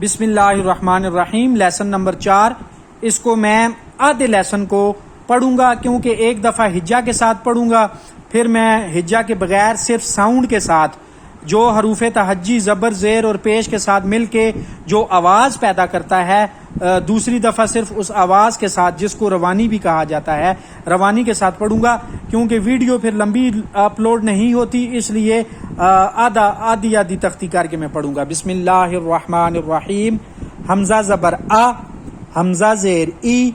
بسم اللہ الرحمن الرحیم. Lesson number 4. اس کو میں آدھے لیسن کو پڑھوں گا کیونکہ ایک دفعہ ہجا کے ساتھ پڑھوں گا، پھر میں ہجا کے بغیر صرف ساؤنڈ کے ساتھ جو حروف تہجی زبر زیر اور پیش کے ساتھ مل کے جو آواز پیدا کرتا ہے، دوسری دفعہ صرف اس آواز کے ساتھ جس کو روانی بھی کہا جاتا ہے، روانی کے ساتھ پڑھوں گا کیونکہ ویڈیو پھر لمبی اپلوڈ نہیں ہوتی، اس لیے آدھی تختی کر کے میں پڑھوں گا. بسم اللہ الرحمن الرحیم. حمزہ زبر آ، حمزہ زیر ای،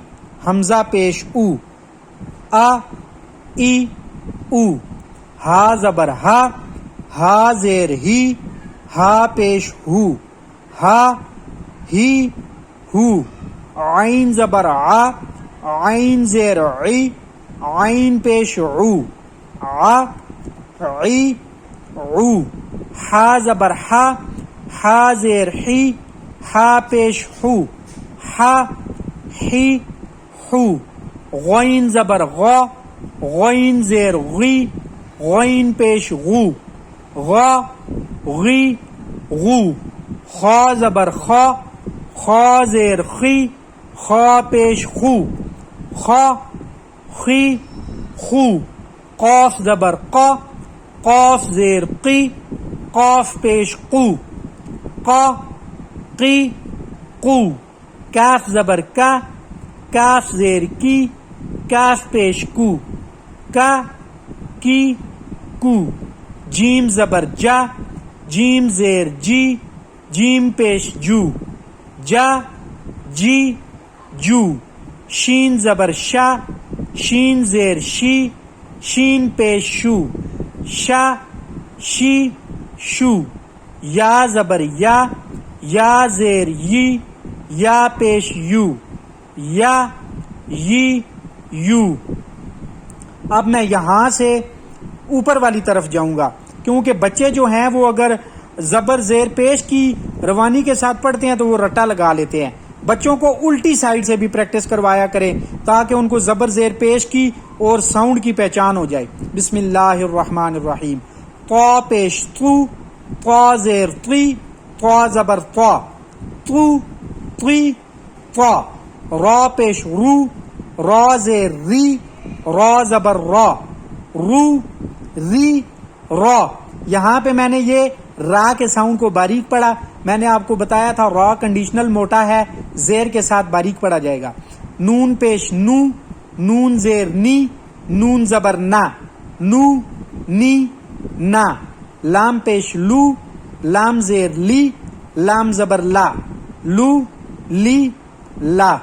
حمزہ پیش او، آ ای او. ہا زبر ہا، ہا زیر ہی، ہا پیش ہو، ہا ہی ہو. عین زبر آ، عین زیر عی، عین پیش عو، ع عی عو. ہا زبر ہا، ہا زیر ہی، ہا پیش ہو، ہا ہی ہو. غین زبر غا، غین زیر غی، غین پیش غو، غا غی غو. خا زبر خا، خا زیر خی، خا پیش خو، خا خی خو. قاف زبر قا، قاف زیر قی، قاف پیش قو، قا قی قو. کاف زبر کا، کاف زیر کی، کاف پیش کو، کا کی کو. جیم زبر جا، جیم زیر جی، جیم پیش جو، جا جی جو. شین زبر شا، شین زیر شی، شین پیش شو، شا شی شو. یا زبر یا، یا زیر یی، یا پیش یو، یا یی یو. اب میں یہاں سے اوپر والی طرف جاؤں گا کیونکہ بچے جو ہیں وہ اگر زبر زیر پیش کی روانی کے ساتھ پڑھتے ہیں تو وہ رٹا لگا لیتے ہیں. بچوں کو الٹی سائڈ سے بھی پریکٹس کروایا کریں تاکہ ان کو زبر زیر پیش کی اور ساؤنڈ کی پہچان ہو جائے. بسم اللہ الرحمن الرحیم. طا پیش تو، طا زیر طی، طا زبر طا، تو طی طا. را پیش رو، را زیر ری، را زبر را، رو ری را. یہاں پہ میں نے یہ را کے ساؤنڈ کو باریک پڑھا. میں نے آپ کو بتایا تھا را کنڈیشنل موٹا ہے، زیر کے ساتھ باریک پڑھا جائے گا. نون پیش نو، نون زیر نی، نون زبر نا، نو نی نا. لام پیش لو، لام زیر لی، لام زبر لا، لو لی لا.